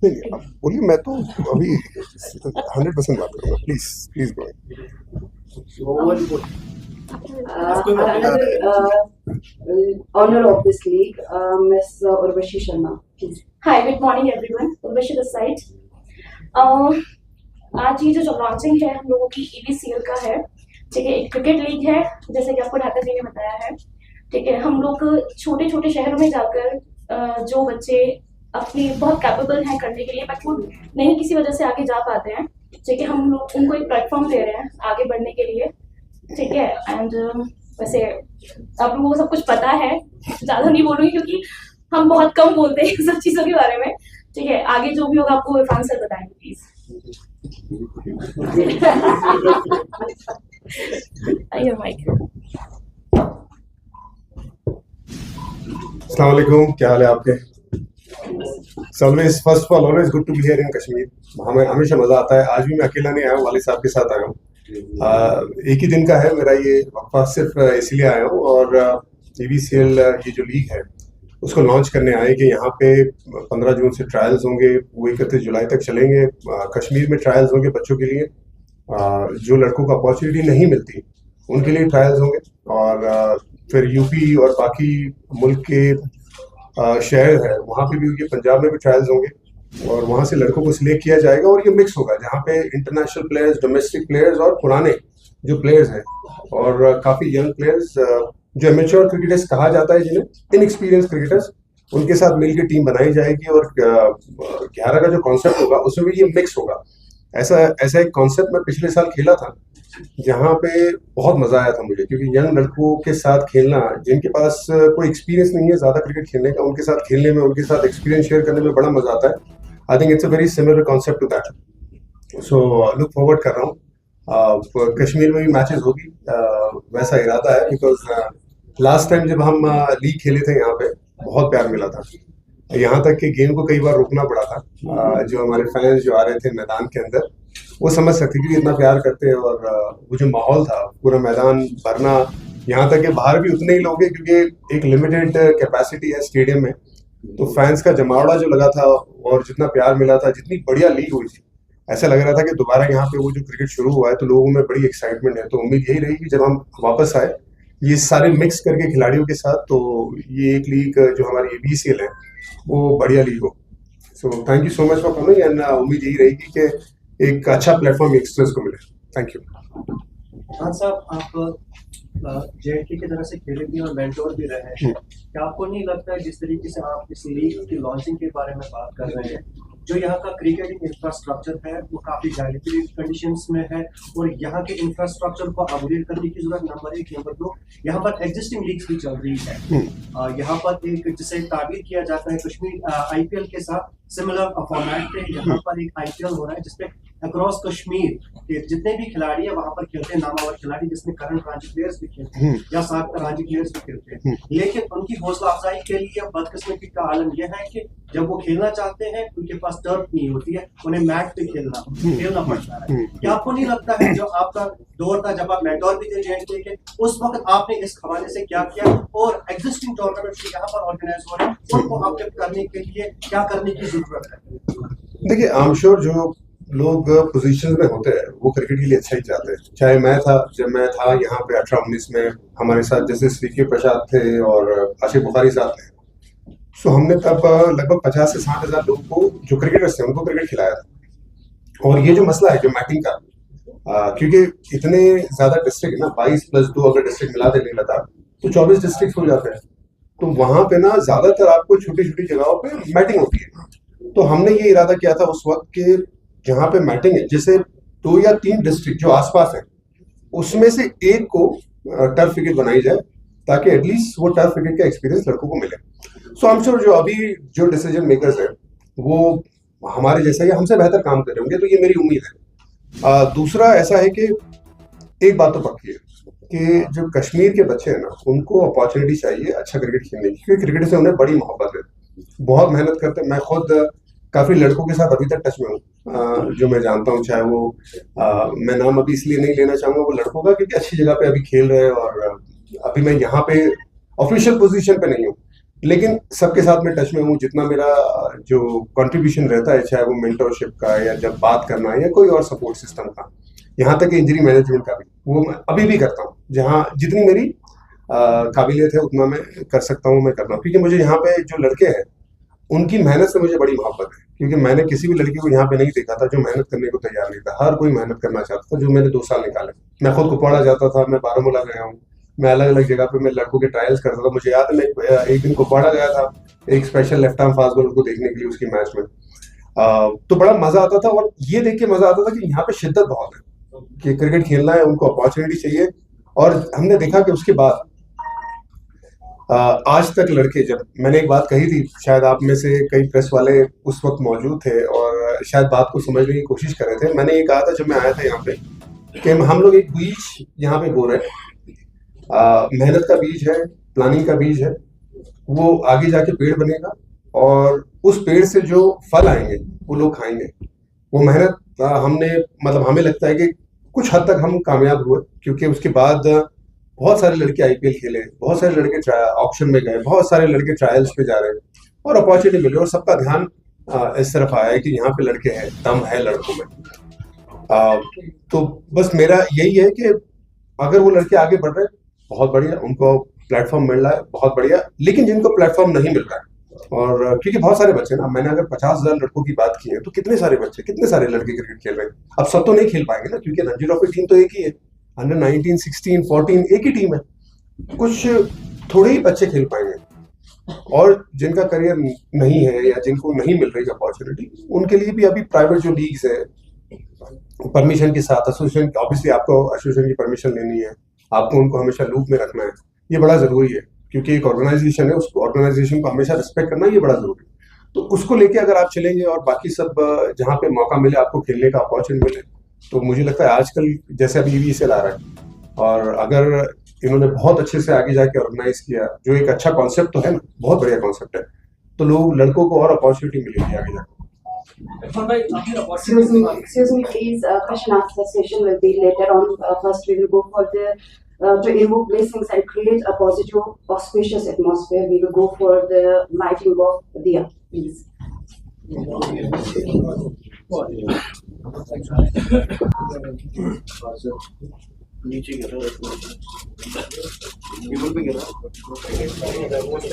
नहीं नहीं, आप बोलिए, मैं तो अभी 100% बात करूंगा। Please please go. Another honor of this league, Miss Urvashi Sharma, please. Hi, good morning everyone. Urvashi this side. आज ये जो लॉन्चिंग है हम लोगों की EBCL का है, ठीक है। एक क्रिकेट लीग है, जैसे कि आपको ढाका जी ने बताया है, ठीक है। हम लोग छोटे छोटे शहरों में जाकर जो बच्चे अपनी बहुत कैपेबल हैं करने के लिए, बट वो नहीं किसी वजह से आगे जा पाते हैं, ठीक है, हम लोग उनको एक प्लेटफॉर्म दे रहे हैं आगे बढ़ने के लिए, ठीक है। एंड वैसे आप लोगों को सब कुछ पता है, ज़्यादा नहीं बोलूँगी क्योंकि हम बहुत कम बोलते हैं सब चीज़ों के बारे में, ठीक है। आगे जो भी होगा आपको इरफान सर बताएंगे प्लीज। आइए माइक। अस्सलाम वालेकुम, क्या हाल है आपके? Always first of all always good to be here in Kashmir. हमें हमेशा मजा आता है। आज भी मैं अकेला नहीं आया हूँ, वालिद साहब के साथ आया हूँ। एक ही दिन का है मेरा ये वक्फा, सिर्फ इसलिए आया हूँ। और EBCL ये जो लीग है उसको लॉन्च करने आए कि यहाँ पे 15 जून से ट्रायल्स होंगे, वो 31 जुलाई तक चलेंगे। कश्मीर में ट्रायल्स होंगे बच्चों के लिए, जो लड़कों को अपॉर्चुनिटी नहीं मिलती उनके लिए ट्रायल्स होंगे। और फिर यूपी और बाकी मुल्क के शहर है वहाँ पे भी होंगे, पंजाब में भी ट्रायल्स होंगे और वहाँ से लड़कों को सिलेक्ट किया जाएगा। और ये मिक्स होगा जहाँ पे इंटरनेशनल प्लेयर्स, डोमेस्टिक प्लेयर्स और पुराने जो प्लेयर्स हैं और काफ़ी यंग प्लेयर्स जो एमेच्योर क्रिकेटर्स कहा जाता है, जिन्हें इनएक्सपीरियंस क्रिकेटर्स, उनके साथ मिलकर टीम बनाई जाएगी। और 11 का जो कॉन्सेप्ट होगा उसमें भी ये मिक्स होगा। ऐसा ऐसा एक कॉन्सेप्ट मैं पिछले साल खेला था जहाँ पे बहुत मजा आया था मुझे, क्योंकि यंग लड़कों के साथ खेलना, जिनके पास कोई एक्सपीरियंस नहीं है ज़्यादा क्रिकेट खेलने का, उनके साथ खेलने में, उनके साथ एक्सपीरियंस शेयर करने में बड़ा मजा आता है। I think it's a very similar concept to that. So look forward कर रहा हूँ। कश्मीर में भी मैचेस होगी, वैसा इरादा है, बिकॉज लास्ट टाइम जब हम लीग खेले थे यहाँ पे बहुत प्यार मिला था। यहाँ तक कि गेम को कई बार रोकना पड़ा था। जो हमारे फैंस जो आ रहे थे मैदान के अंदर, वो समझ सकते क्योंकि इतना प्यार करते हैं। और वो जो माहौल था, पूरा मैदान भरना, यहाँ तक कि बाहर भी उतने ही लोग हैं क्योंकि एक लिमिटेड कैपेसिटी है स्टेडियम में। तो फैंस का जमावड़ा जो लगा था और जितना प्यार मिला था, जितनी बढ़िया लीग हुई थी, ऐसा लग रहा था कि दोबारा यहाँ पे वो जो क्रिकेट शुरू हुआ है तो लोगों में बड़ी एक्साइटमेंट है। तो उम्मीद यही रहेगी जब हम वापस आए ये सारे मिक्स करके खिलाड़ियों के साथ, तो ये एक लीग जो हमारी EBCL है वो बढ़िया लीग हो। So thank you so much for coming and उम्मीद यही रहेगी कि एक अच्छा प्लेटफॉर्म यंगस्टर्स को मिले। Thank you. खान साहब, आप JNK की तरह से खेले भी और मेंटोर भी रहे हैं, क्या आपको नहीं लगता है जिस तरीके से आप इस लीग की लॉन्चिंग के बारे में बात कर रहे हैं, जो यहाँ का क्रिकेटिंग इंफ्रास्ट्रक्चर है वो काफी डायलेटरी कंडीशंस में है और यहाँ के इंफ्रास्ट्रक्चर को अपग्रेड करने की जरूरत, नंबर 1। नंबर 2, यहाँ पर एग्जिस्टिंग लीग्स भी चल रही है। यहाँ पर एक जिसे ताबीर किया जाता है कश्मीर IPL के साथ सिमिलर फॉर्मेट पे यहाँ पर एक IPL हो रहा है जिसपे अक्रॉस कश्मीर के जितने भी खिलाड़ी है वहां पर खेलते हैं, नामावर खिलाड़ी, जिसमें करंट रांची प्लेयर्स भी खेलते हैं या साबिका रांची प्लेयर्स भी खेलते हैं। लेकिन उनकी हौसला अफजाई के लिए बदकिस्मती का आलम यह है कि जब वो खेलना चाहते हैं उनके पास टर्फ नहीं होती है, उन्हें मैट पे खेलना पड़ता है। क्या आपको नहीं लगता है जो आपका दौर था जब आप मेंटोर भी थे JNK के, उस वक्त आपने इस हवाले से क्या किया और एग्जिस्टिंग टूर्नामेंट्स यहाँ पर ऑर्गेनाइज हो रहे हैं उनको अपडेट करने के लिए क्या करने की जरूरत है? देखिए, आई एम श्योर जो लोग पोजीशंस में होते हैं वो क्रिकेट के लिए अच्छा ही चाहते हैं। चाहे मैं था, जब मैं था यहाँ पे 18-19 में, हमारे साथ जैसे CK प्रसाद थे और आशिफ बुखारी साहब थे, सो हमने तब लगभग 50 से 60 हज़ार लोगों को, जो क्रिकेटर्स थे, उनको क्रिकेट खिलाया था। और ये जो मसला है जो मैटिंग का, क्योंकि इतने ज्यादा डिस्ट्रिक्ट ना, 22+2 अगर डिस्ट्रिक्ट मिला दे लेता तो 24 डिस्ट्रिक्ट हो जाते हैं। तो वहां पे ना ज्यादातर आपको छोटी छोटी जगहों पे मैटिंग होती है। तो हमने ये इरादा किया था उस वक्त के जहाँ पे मैटिंग है, जैसे 2 या 3 डिस्ट्रिक्ट जो आसपास है उसमें से एक को टर्फ विकेट बनाई जाए ताकि एटलीस्ट वो टर्फ विकेट का एक्सपीरियंस लड़कों को मिले। सो आई एम श्योर जो अभी जो डिसीजन मेकर्स हैं वो हमारे जैसा या हमसे बेहतर काम कर रहे होंगे, तो ये मेरी उम्मीद है। दूसरा ऐसा है कि एक बात तो पक्की है कि जो कश्मीर के बच्चे हैं ना, उनको अपॉर्चुनिटी चाहिए अच्छा क्रिकेट खेलने की, क्योंकि क्रिकेट से उन्हें बड़ी मोहब्बत है, बहुत मेहनत करते हैं। मैं खुद काफ़ी लड़कों के साथ अभी तक टच में हूँ जो मैं जानता हूँ, चाहे वो मैं नाम अभी इसलिए नहीं लेना चाहूँगा वो लड़कों का, क्योंकि अच्छी जगह पे अभी खेल रहे हैं। और अभी मैं यहाँ पे ऑफिशियल पोजीशन पे नहीं हूँ, लेकिन सबके साथ मैं टच में हूँ, जितना मेरा जो कंट्रीब्यूशन रहता है, चाहे वो मेंटरशिप का या जब बात करना है या कोई और सपोर्ट सिस्टम का, यहाँ तक इंजरी मैनेजमेंट का भी, वो मैं अभी भी करता हूँ। जहाँ जितनी मेरी काबिलियत है उतना मैं कर सकता हूँ, मैं करता हूँ, क्योंकि मुझे यहाँ पे जो लड़के हैं उनकी मेहनत से मुझे बड़ी मोहब्बत है। क्योंकि मैंने किसी भी लड़की को यहाँ पे नहीं देखा था जो मेहनत करने को तैयार नहीं था। हर कोई मेहनत करना चाहता था, जो मैंने 2 साल निकाले। मैं खुद कुपवाड़ा जाता था, मैं बारामूला गया हूँ, मैं अलग अलग जगह पे मैं लड़कों के ट्रायल्स करता था। मुझे याद है मैं एक दिन कुपवाड़ा गया था एक special left arm fast bowler को देखने के लिए उसकी मैच में। तो बड़ा मजा आता था, और ये देख के मजा आता था कि यहाँ पे शिद्दत बहुत है कि क्रिकेट खेलना है, उनको अपॉर्चुनिटी चाहिए। और हमने देखा कि उसके बाद आज तक लड़के, जब मैंने एक बात कही थी, शायद आप में से कई प्रेस वाले उस वक्त मौजूद थे और शायद बात को समझने की कोशिश कर रहे थे। मैंने ये कहा था जब मैं आया था यहाँ पे कि हम लोग एक बीज यहाँ पे बो रहे हैं, मेहनत का बीज है, प्लानिंग का बीज है, वो आगे जाके पेड़ बनेगा और उस पेड़ से जो फल आएंगे वो लोग खाएंगे। वो मेहनत हमने, मतलब हमें लगता है कि कुछ हद तक हम कामयाब हुए, क्योंकि उसके बाद बहुत सारे लड़के आईपीएल खेले, बहुत सारे लड़के ऑक्शन में गए, बहुत सारे लड़के ट्रायल्स पे जा रहे हैं और अपॉर्चुनिटी मिली, और सबका ध्यान इस तरफ आया है कि यहाँ पे लड़के हैं, दम है लड़कों में। तो बस मेरा यही है कि अगर वो लड़के आगे बढ़ रहे हैं, बहुत बढ़िया, उनको प्लेटफॉर्म मिल रहा है, बहुत बढ़िया। लेकिन जिनको प्लेटफॉर्म नहीं मिल रहा है, और क्योंकि बहुत सारे बच्चे ना, मैंने अगर 50,000 लड़कों की बात की है तो कितने सारे बच्चे, कितने सारे लड़के क्रिकेट खेल रहे हैं। अब सब तो नहीं खेल पाएंगे ना, क्योंकि रणजी ट्रॉफी टीम तो एक ही है, अंडर 19, 16, 14 एक ही टीम है। कुछ थोड़े ही बच्चे खेल पाएंगे, और जिनका करियर नहीं है या जिनको नहीं मिल रही अपॉर्चुनिटी, उनके लिए भी अभी प्राइवेट जो लीग्स है, परमिशन के साथ एसोसिएशन, ऑब्वियसली आपको एसोसिएशन की परमिशन लेनी है, आपको उनको हमेशा लूप में रखना है, ये बड़ा जरूरी है। क्योंकि एक ऑर्गेनाइजेशन है, उस ऑर्गेनाइजेशन को हमेशा रिस्पेक्ट करना, ये बड़ा जरूरी है। तो उसको लेके अगर आप चलेंगे और बाकी सब जहाँ पे मौका मिले आपको खेलने का, अपॉर्चुनिटी मिले, तो मुझे लगता है आजकल जैसे अभी ईवीएसएल आ रहा है, और अगर इन्होंने बहुत अच्छे से आगे जाके ऑर्गेनाइज किया, जो एक अच्छा कॉन्सेप्ट तो है ना, बहुत बढ़िया कॉन्सेप्ट है, तो लोग, लड़कों को और अपॉर्चुनिटी मिलेगी आगे जाके। Excuse me, please. Question answer session will be later on. First, we will go for the to invoke blessings and create a positive, auspicious atmosphere. We will go for the lighting of Diya, please. नीचे गिरा table पे गिरा table पे